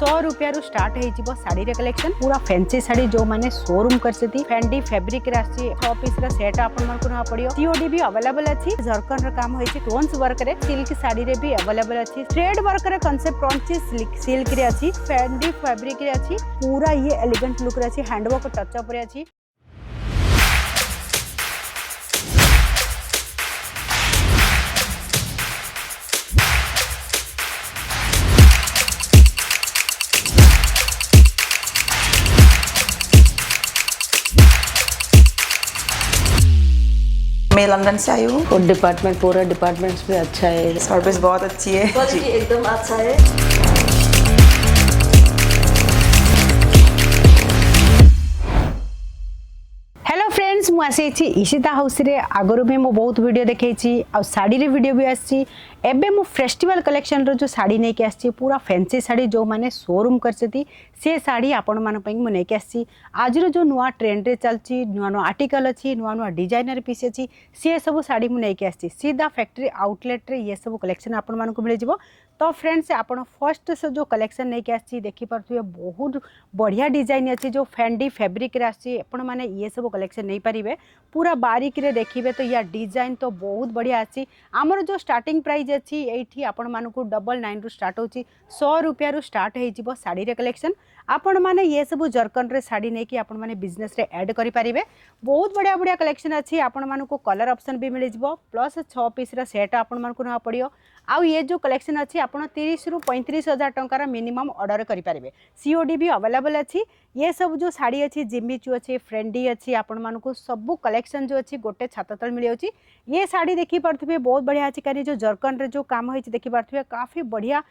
₹100 start हो साड़ी रे collection पूरा फैंसी साड़ी जो माने शोरूम करछती फैंडी फैब्रिक रे आसी 6 पीस रा सेट आपन मन को ना पड़ियो सीओडी भी अवेलेबल अछि झरकन रा काम होइछि टोन्स वर्क रे सिल्क साड़ी रे भी अवेलेबल अछि थ्रेड वर्क रे कांसेप्ट क्रंची सिल्क रे अछि फैंडी फैब्रिक रे अछि पूरा ये एलिगेंट लुक रे अछि हैंडवर्क टच अप रे अछि। मैं लंदन से आई हूँ। और डिपार्टमेंट पूरा डिपार्टमेंट्स भी अच्छा है, सर्विस बहुत अच्छी है, क्वालिटी एकदम अच्छा है। हेलो फ्रेंड्स मुझे इशिता हाउस रे आगरू भी मो बहुत वीडियो देखी आ साड़ी रे वीडियो भी आसी एबे मो फेस्टिवल कलेक्शन रो जो साड़ी नहीं के आसी पूरा फैंसी साड़ी जो माने शोरूम करछती से साड़ी आपण मान पई मो नहीं के आसी आज रो जो नुआ ट्रेंड रे चलची नुआ नुआ आर्टिकल अछि नुआ नुआ डिजाइनर पीस अछि से सब साड़ी मो नहीं के आसी सीधा फैक्ट्री आउटलेट रे ये सब कलेक्शन आपण मान को मिल जिवो। तो फ्रेंड्स आपण फर्स्ट से जो कलेक्शन नहीं के आसी देखि परथुए बहुत बढ़िया डिजाइन अछि जो फैंडी फैब्रिक रे आसी आपण माने ये सब कलेक्शन नहीं पारिबे पूरा बारीक रे देखिबे तो या डिजाइन तो बहुत बढ़िया अछि। आमर जो स्टार्टिंग प्राइस अछि एठी आपण मानकू 99 रु स्टार्ट होची ₹100 रु स्टार्ट हे जिवो साड़ी रे कलेक्शन आपण माने ये सब जरकन रे साड़ी नहीं कि आपण माने बिजनेस रे ऐड करि पारिबे बहुत बढ़िया बढ़िया कलेक्शन अछि आपण मानकू कलर ऑप्शन भी मिल जिवो प्लस 6 पीस रा सेट आपण मानकू ना पड़ियो आउ ये जो कलेक्शन अछि आपण 30 रु 35 हजार टंकार मिनिमम ऑर्डर करि पारिबे सीओडी भी अवेलेबल अछि। ये सब जो साड़ी अच्छी जिम्मीचू अच्छी फ्रेंडी अच्छी आपण मानकू सब कलेक्शन जो अच्छी गोटे छात तल मिल जाउची ये साड़ी देखि पारथबे बहुत बढ़िया अछि कानी जो जरकन रे जो काम होइछि देखि पारथबे काफी बढ़िया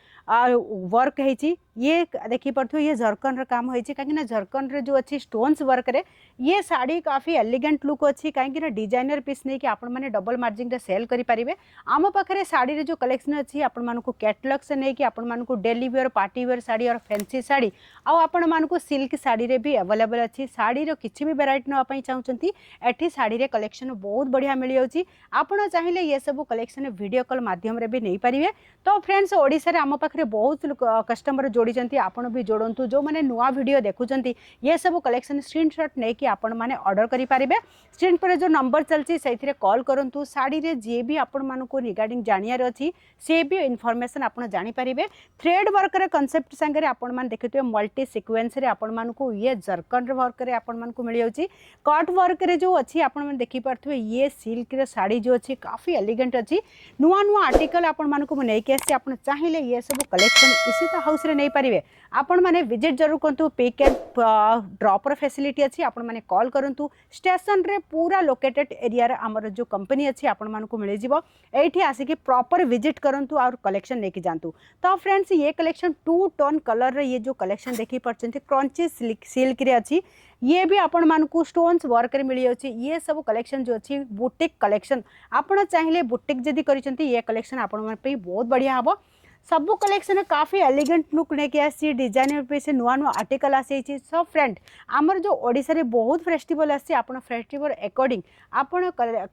वर्क हेछि ये देखि पारथबे ये जरकन रे काम होइछि कानी ना जरकन रे जो अच्छी स्टोन्स वर्क रे ये साड़ी काफी एलिगेंट लुक अच्छी कानी ना डिजाइनर पीस नहीं कि आपण माने डबल मार्जिन रे सेल करि पारिबे आम पाखरे साड़ी रे जो कलेक्शन अच्छी आपण मानकू कैटलॉग से नहीं कि आपण मानकू daily wear party wear sari और फैंसी साड़ी आ आपण मानकू सिल्क साड़ी रे भी अवेलेबल अच्छी साड़ी रो किछि भी वेराइटी ना पई चाहउचंती एठी साड़ी रे कलेक्शन बहुत बढ़िया मिल जाउची आपण चाहिले ये सब कलेक्शन वीडियो कॉल माध्यम रे भी नहीं पारिबे। तो फ्रेंड्स ओडिसा रे आम पाखरे बहुत कस्टमर जोड़ी चंती आपण भी जोड़ंतु जो माने नुवा वीडियो देखुचंती ये सब कलेक्शन स्क्रीनशॉट नै कि आपण माने ऑर्डर करि पारिबे स्क्रीन पर जो नंबर चलची सेथिरे कॉल करंतु साड़ी रे जे भी आपण मानको रिगार्डिंग जानियार अछि से भी इन्फॉर्मेशन आपण जानि पारिबे थ्रेड वर्क रे कांसेप्ट संगे आपण मान देखितबे मल्टी सीक्वेंस रे आपण मानको ये जरकन वर्क रे आपण मानको मिल जाउची कट वर्क रे जो अछि आपण मन देखि पारथबे ये सिल्क रे साड़ी जो अछि काफी एलिगेंट अछि नुआ नुआ आर्टिकल आपण मानको म नै के आसी आपण चाहिले ये सब कलेक्शन इशिता हाउस रे नै पारिबे आपण माने विजिट जरूर करंतु पिक एंड ड्रॉप र फैसिलिटी अछि आपण माने कॉल करंतु स्टेशन रे पूरा लोकेटेड एरिया रे हमर जो कंपनी अछि आपण मानको मिल जिवो एठी आसी कि प्रॉपर विजिट करंतु और कलेक्शन लेके जानतु। तो फ्रेंड्स ये कलेक्शन 2 टोन कलर रे ये जो कलेक्शन देखि परचंती क्रंची सिल्क रे अछि ये भी आपण मानकू स्टोन्स वर्क रे मिल जाउची ये सब कलेक्शन जो अछि बुटीक कलेक्शन आपण चाहिले बुटीक जदी करिसंती ये कलेक्शन आपण मन पे बहुत बढ़िया हबो सब कलेक्शन काफी एलिगेंट लुक लेके आसी डिजाइनर पे से नुआ नुआ आर्टिकल आसी सब फ्रेंड आमर जो ओडिसा रे बहुत फेस्टिवल आसी आपण फेस्टिवल अकॉर्डिंग आपण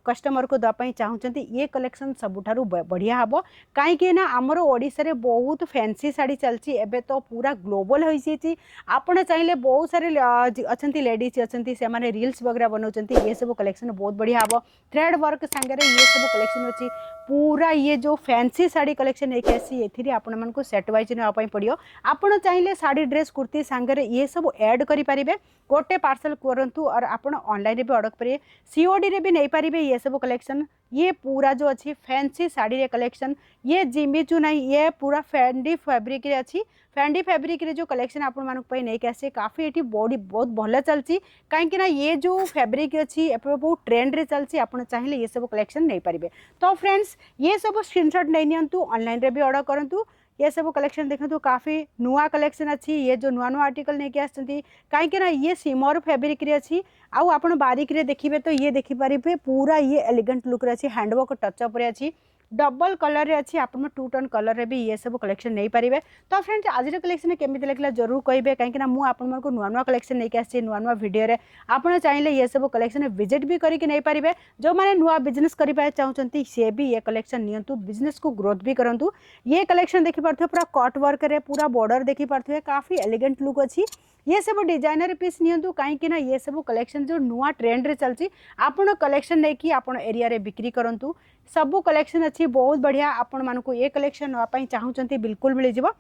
कस्टमर को दपाई चाहउचंती ये कलेक्शन सबुठारु बढ़िया हबो काई के ना आमर ओडिसा रे बहुत फैंसी साड़ी चलची एबे तो पूरा ग्लोबल होई छी आपण चाहिले बहुत सारे अछंती लेडीज अछंती से माने रील्स वगैरह बनाउचंती ये सब कलेक्शन बहुत बढ़िया हबो थ्रेड वर्क संगे रे ये सब कलेक्शन अछि पूरा ये जो फैंसी साड़ी कलेक्शन एक आसी एथिरे आपण मन को सेट वाइज ने पई पड़ियो आपण चाहिले साड़ी ड्रेस कुर्ती संगे रे ये सब ऐड करि पारिबे गोटे पार्सल करंतु और आपण ऑनलाइन रे भी ऑर्डर करिए सीओडी रे भी नहीं पारिबे ये सब कलेक्शन ये पूरा जो अच्छी फैंसी साड़ी रे कलेक्शन ये जिमीचू नहीं ये पूरा फैंडी फैब्रिक रे अच्छी फैंडी फैब्रिक रे जो कलेक्शन आपण मानक पई नै के आसे काफी एठी बॉडी बहुत भले चलची काहे कि ना ये जो फैब्रिक अच्छी एपर बहुत ट्रेंड रे चलची आपण चाहिले ये सब कलेक्शन नै पारिबे। तो फ्रेंड्स ये सब स्क्रीनशॉट नै नियंतु ऑनलाइन रे भी ऑर्डर करंतु ये सब कलेक्शन देखंतु काफी नुआ कलेक्शन अच्छी ये जो नुआ नुआ आर्टिकल नै के आछंती काहे कि ना ये सिमर फैब्रिक रे अच्छी आउ आपण बारीक रे देखिबे तो ये देखि पारिबे पूरा ये एलिगेंट लुक रे अच्छी हैंडवर्क टच अप रे अच्छी डबल कलर रे अच्छी आपण 2 टन कलर रे भी ये सब कलेक्शन नहीं पारिबे। तो फ्रेंड्स आज कलेक्शन केमिति लागला जरूर कहबे कहीं ना मु आपण मन को नुआ नुआ कलेक्शन नहीं आसी नुआ नुआ वीडियो रे आपण चाहिए ये सब कलेक्शन विजिट भी करके नहीं पारिबे। जो माने नुआ बिजनेस करबा चाहउचंती से भी ये कलेक्शन नियंतु बिजनेस को ग्रोथ भी करंतु। ये कलेक्शन देखि पारथो पूरा कट वर्क रे पूरा बॉर्डर देखि पारथो काफी एलिगेंट लुक अच्छी। ये सब डिजाइनर पीस नियंतु कहीं ना ये सब कलेक्शन जो नुआ ट्रेंड रे चलची आपण कलेक्शन नहीं कि आपण एरिया रे बिक्री करंतु। सबू कलेक्शन अच्छी बहुत बढ़िया आपण मानकु ये कलेक्शन नापी चाहूँगी बिल्कुल मिल जाव।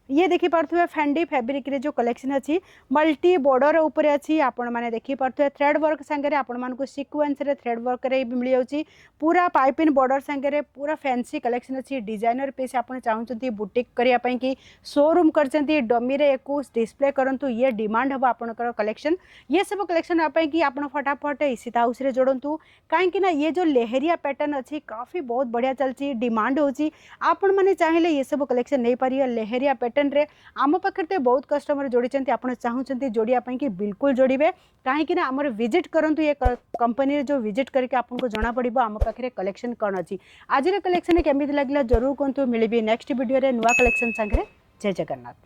ये देखी पार्थे फैंडी फैब्रिक रे जो कलेक्शन अच्छी मल्टी बॉर्डर ऊपर अच्छी आपण मैंने देखी पार्थे थ्रेड वर्क सांगे आपण मानकु सीक्वेंस रे थ्रेड वर्क रे भी मिल जाउची पूरा पाइपिन बॉर्डर सांगे पूरा फैंसी कलेक्शन अच्छी डिजाइनर पीस आपण चाहूँगी बुटीक करिया पई कि शोरूम करचंती डमी रे एको डिस्प्ले करंतु ये डिमांड हबो आपनकर कलेक्शन। ये सब कलेक्शन आपई कि आपण फटाफट इसिता हाउस रे जोड़ंतु काहे ना ये जो लेहरिया पैटर्न अच्छी काफी बहुत बढ़िया चलची डिमांड होची। आपण माने चाहिले ये सब कलेक्शन नहीं पारिया लेहरिया पैटर्न रे आम पाखे बहुत कस्टमर जोड़ी आप चाहूँगी जोड़िया कि बिल्कुल जोड़े कहीं आमर विजिट करंतु ये कंपनी जो विजिट करके आपको जना पड़ो आम पाखे कलेक्शन कौन अच्छी। आज कलेक्शन केमिति लागला जरूर कहतु मिलबी नेक्स्ट वीडियो रे नुआ कलेक्शन संगे। जय जगन्नाथ।